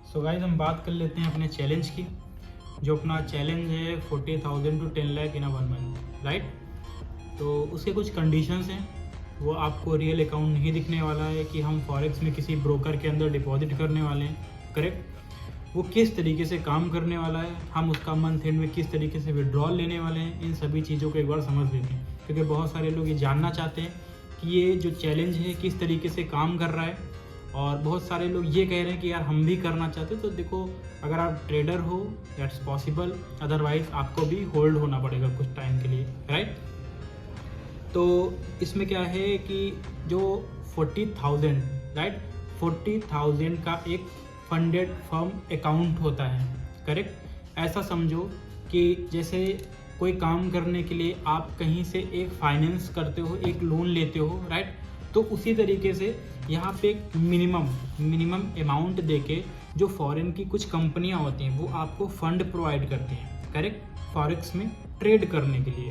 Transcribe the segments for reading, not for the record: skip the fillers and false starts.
So guys हम बात कर लेते हैं अपने चैलेंज की। जो अपना चैलेंज है 40,000 to 10 lakh in a 1 month, right. तो उसके कुछ कंडीशंस हैं। वो आपको रियल अकाउंट नहीं दिखने वाला है कि हम फॉरेक्स में किसी ब्रोकर के अंदर डिपॉजिट करने वाले हैं, करेक्ट। वो किस तरीके से काम करने वाला है, हम उसका मंथ एंड में किस तरीके से विड्रॉल लेने वाले हैं, इन सभी चीज़ों को एक बार समझ लेते हैं। क्योंकि बहुत सारे लोग ये जानना चाहते हैं कि ये जो चैलेंज है किस तरीके से काम कर रहा है, और बहुत सारे लोग ये कह रहे हैं कि यार हम भी करना चाहते। तो देखो, अगर आप ट्रेडर हो दैट्स पॉसिबल, अदरवाइज आपको भी होल्ड होना पड़ेगा कुछ टाइम के लिए, राइट। तो इसमें क्या है कि जो 40,000, राइट, 40,000 का एक फंडेड फर्म अकाउंट होता है, करेक्ट। ऐसा समझो कि जैसे कोई काम करने के लिए आप कहीं से एक फाइनेंस करते हो, एक लोन लेते हो, राइट। तो उसी तरीके से यहाँ पे एक मिनिमम अमाउंट देके जो फॉरेन की कुछ कंपनियाँ होती हैं वो आपको फंड प्रोवाइड करती हैं, करेक्ट, फॉरेक्स में ट्रेड करने के लिए,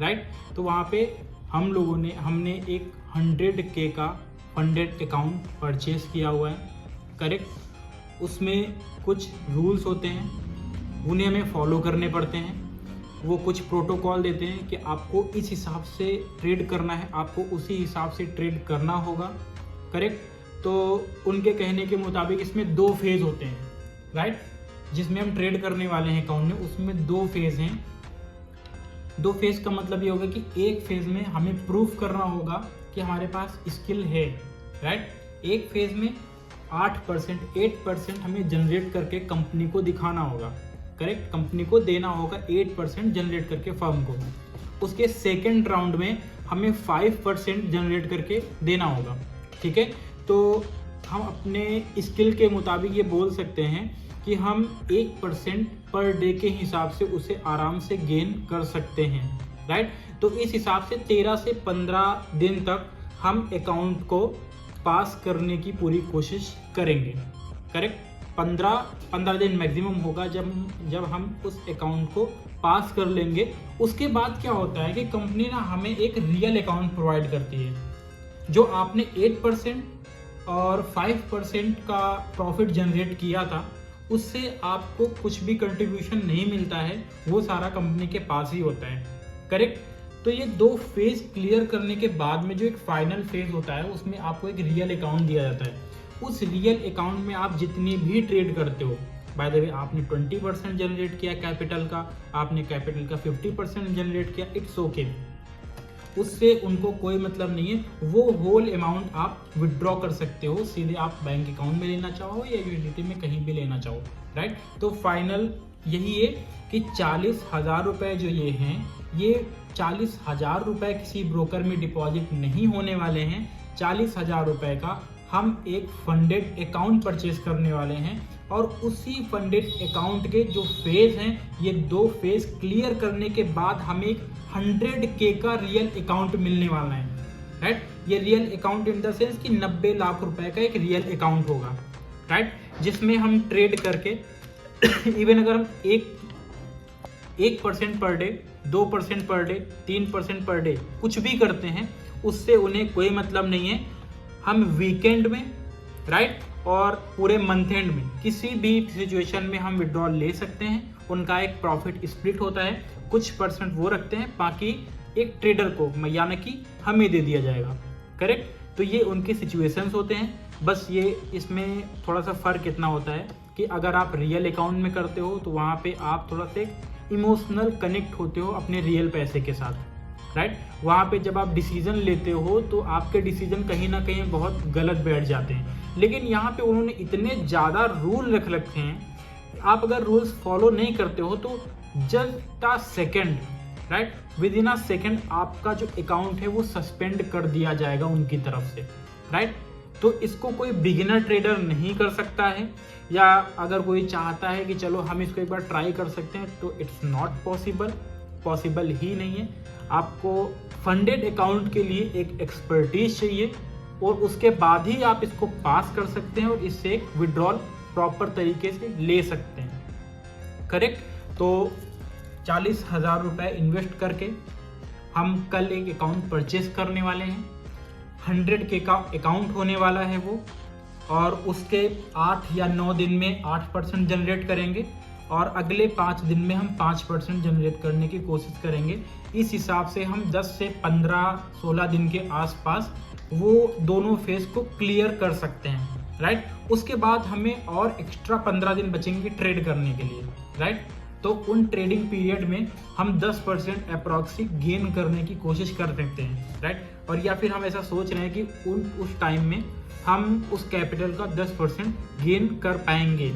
राइट। तो वहाँ पे हमने एक 100K का फंडेड अकाउंट परचेज किया हुआ है, करेक्ट। उसमें कुछ रूल्स होते हैं, उन्हें हमें फॉलो करने पड़ते हैं। वो कुछ प्रोटोकॉल देते हैं कि आपको इस हिसाब से ट्रेड करना है, आपको उसी हिसाब से ट्रेड करना होगा, करेक्ट। तो उनके कहने के मुताबिक इसमें 2 फेज़ होते हैं, राइट। जिसमें हम ट्रेड करने वाले हैं अकाउंट में, उसमें 2 फेज़ हैं। 2 फेज़ का मतलब ये होगा कि एक फेज़ में हमें प्रूफ करना होगा कि हमारे पास स्किल है, राइट। एक फेज़ में 8% हमें जनरेट करके कंपनी को दिखाना होगा, करेक्ट, कंपनी को देना होगा 8% जनरेट करके फर्म को। उसके सेकेंड राउंड में हमें 5% जनरेट करके देना होगा, ठीक है। तो हम अपने स्किल के मुताबिक ये बोल सकते हैं कि हम 1% पर डे के हिसाब से उसे आराम से गेन कर सकते हैं, राइट। तो इस हिसाब से 13 से 15 दिन तक हम अकाउंट को पास करने की पूरी कोशिश करेंगे, करेक्ट। 15 दिन मैक्सिमम होगा जब हम उस अकाउंट को पास कर लेंगे। उसके बाद क्या होता है कि कंपनी ना हमें एक रियल अकाउंट प्रोवाइड करती है। जो आपने 8% और 5% का प्रॉफिट जनरेट किया था, उससे आपको कुछ भी कंट्रीब्यूशन नहीं मिलता है, वो सारा कंपनी के पास ही होता है, करेक्ट। तो ये 2 फेज क्लियर करने के बाद में जो एक फाइनल फेज होता है, उसमें आपको एक रियल अकाउंट दिया जाता है। उस रियल अकाउंट में आप जितनी भी ट्रेड करते हो, बाय द वे आपने 20% जनरेट किया कैपिटल का, आपने कैपिटल का 50% जनरेट किया, इट्स ओके, उससे उनको कोई मतलब नहीं है। वो होल अमाउंट आप विड्रॉ कर सकते हो, सीधे आप बैंक अकाउंट में लेना चाहो या यूटिलिटी में कहीं भी लेना चाहो, राइट। तो फाइनल यही है कि 40,000 रुपये जो ये हैं, ये 40,000 रुपये किसी ब्रोकर में डिपॉजिट नहीं होने वाले हैं। 40,000 रुपये का हम एक फंडेड अकाउंट परचेज करने वाले हैं, और उसी फंडेड अकाउंट के जो फेज हैं, ये 2 फेज क्लियर करने के बाद हमें एक 100K का रियल अकाउंट मिलने वाला है, राइट। ये real account in the sense कि 90 लाख रुपए का एक रियल अकाउंट होगा, राइट, जिसमें हम ट्रेड करके इवन अगर हम 1% per day, 2% per day, 3% per day कुछ भी करते हैं, उससे उन्हें कोई मतलब नहीं है। हम वीकेंड में, राइट, और पूरे मंथ एंड में किसी भी सिचुएशन में हम विड्रॉल ले सकते हैं। उनका एक प्रॉफिट स्प्लिट होता है, कुछ परसेंट वो रखते हैं, बाकी एक ट्रेडर को यानी कि हमें दे दिया जाएगा, करेक्ट। तो ये उनके सिचुएशंस होते हैं। बस ये इसमें थोड़ा सा फ़र्क इतना होता है कि अगर आप रियल अकाउंट में करते हो तो वहाँ पे आप थोड़ा सा इमोशनल कनेक्ट होते हो अपने रियल पैसे के साथ, राइट। वहाँ पे जब आप डिसीजन लेते हो तो आपके डिसीजन कहीं ना कहीं बहुत गलत बैठ जाते हैं। लेकिन यहाँ पे उन्होंने इतने ज़्यादा रूल रख रखे हैं, आप अगर रूल्स फॉलो नहीं करते हो तो just a second, right, with in a second आपका जो अकाउंट है वो सस्पेंड कर दिया जाएगा उनकी तरफ से, राइट। तो इसको कोई बिगिनर ट्रेडर नहीं कर सकता है, या अगर कोई चाहता है कि चलो हम इसको एक बार ट्राई कर सकते हैं, तो इट्स नॉट पॉसिबल ही नहीं है। आपको फंडेड अकाउंट के लिए एक एक्सपर्टीज चाहिए, और उसके बाद ही आप इसको पास कर सकते हैं और इससे एक विड्रॉल प्रॉपर तरीके से ले सकते हैं, करेक्ट। तो 40,000 रुपये इन्वेस्ट करके हम कल एक अकाउंट परचेज करने वाले हैं। 100K का अकाउंट होने वाला है वो, और उसके 8 या 9 दिन में 8% जनरेट करेंगे और अगले 5 दिन में हम 5% जनरेट करने की कोशिश करेंगे। इस हिसाब से हम 10 से 15-16 दिन के आसपास वो दोनों फेज को क्लियर कर सकते हैं, राइट। उसके बाद हमें और एक्स्ट्रा 15 दिन बचेंगे ट्रेड करने के लिए, राइट। तो उन ट्रेडिंग पीरियड में हम 10% अप्रॉक्सी गेन करने की कोशिश कर सकते हैं, राइट। और या फिर हम ऐसा सोच रहे हैं कि उस टाइम में हम उस कैपिटल का 10% गेन कर पाएंगे।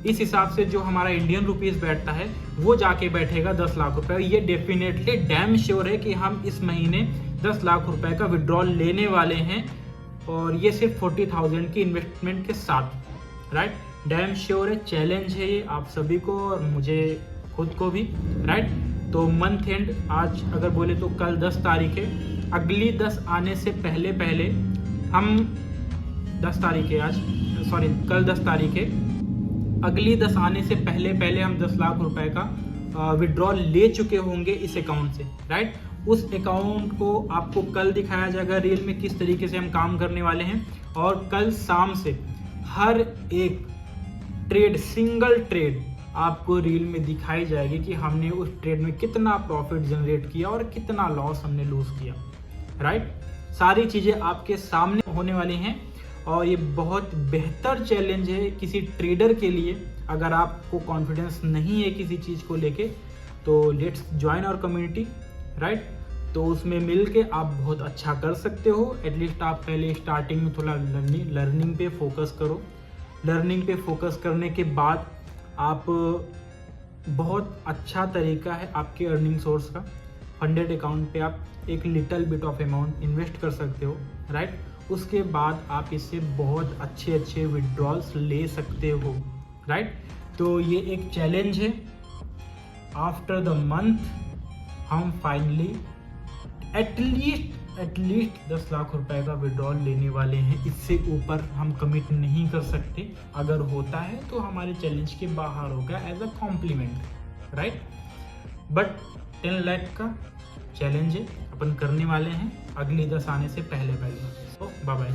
इस हिसाब से जो हमारा इंडियन रुपीस बैठता है वो जाके बैठेगा 10 लाख रुपए। ये डेफिनेटली डैम श्योर है कि हम इस महीने 10 लाख रुपए का विड्रॉल लेने वाले हैं, और ये सिर्फ 40,000 की इन्वेस्टमेंट के साथ, राइट। डैम श्योर है, चैलेंज है ये आप सभी को और मुझे खुद को भी, राइट। तो मंथ एंड आज अगर बोले तो कल 10 तारीख है, अगली 10 आने से पहले पहले हम 10 तारीख है आज, सॉरी कल 10 तारीख है, अगली 10 आने से पहले पहले हम 10 लाख रुपए का विड्रॉल ले चुके होंगे इस अकाउंट से, राइट। उस अकाउंट को आपको कल दिखाया जाएगा रील में किस तरीके से हम काम करने वाले हैं, और कल शाम से हर एक ट्रेड, सिंगल ट्रेड आपको रील में दिखाई जाएगी कि हमने उस ट्रेड में कितना प्रॉफिट जनरेट किया और कितना लॉस हमने लूज किया, राइट। सारी चीज़ें आपके सामने होने वाली हैं और ये बहुत बेहतर चैलेंज है किसी ट्रेडर के लिए। अगर आपको कॉन्फिडेंस नहीं है किसी चीज़ को लेके तो let's join our community, right. तो उसमें मिल के आप बहुत अच्छा कर सकते हो। एटलीस्ट आप पहले स्टार्टिंग में थोड़ा लर्निंग पे फोकस करो। लर्निंग पे फोकस करने के बाद आप बहुत अच्छा तरीका है आपके अर्निंग सोर्स का, फंडेड अकाउंट पे आप एक little bit of amount invest कर सकते हो, राइट। उसके बाद आप इससे बहुत अच्छे अच्छे विड्रॉल्स ले सकते हो, राइट। तो ये एक चैलेंज है। आफ्टर द मंथ हम फाइनली एटलीस्ट 10 लाख रुपए का विड्रॉल लेने वाले हैं। इससे ऊपर हम कमिट नहीं कर सकते। अगर होता है तो हमारे चैलेंज के बाहर होगा as a compliment, right. But 10 lakh का चैलेंज है, अपन करने वाले हैं अगली 10 आने से पहले पहले। तो बाय बाय।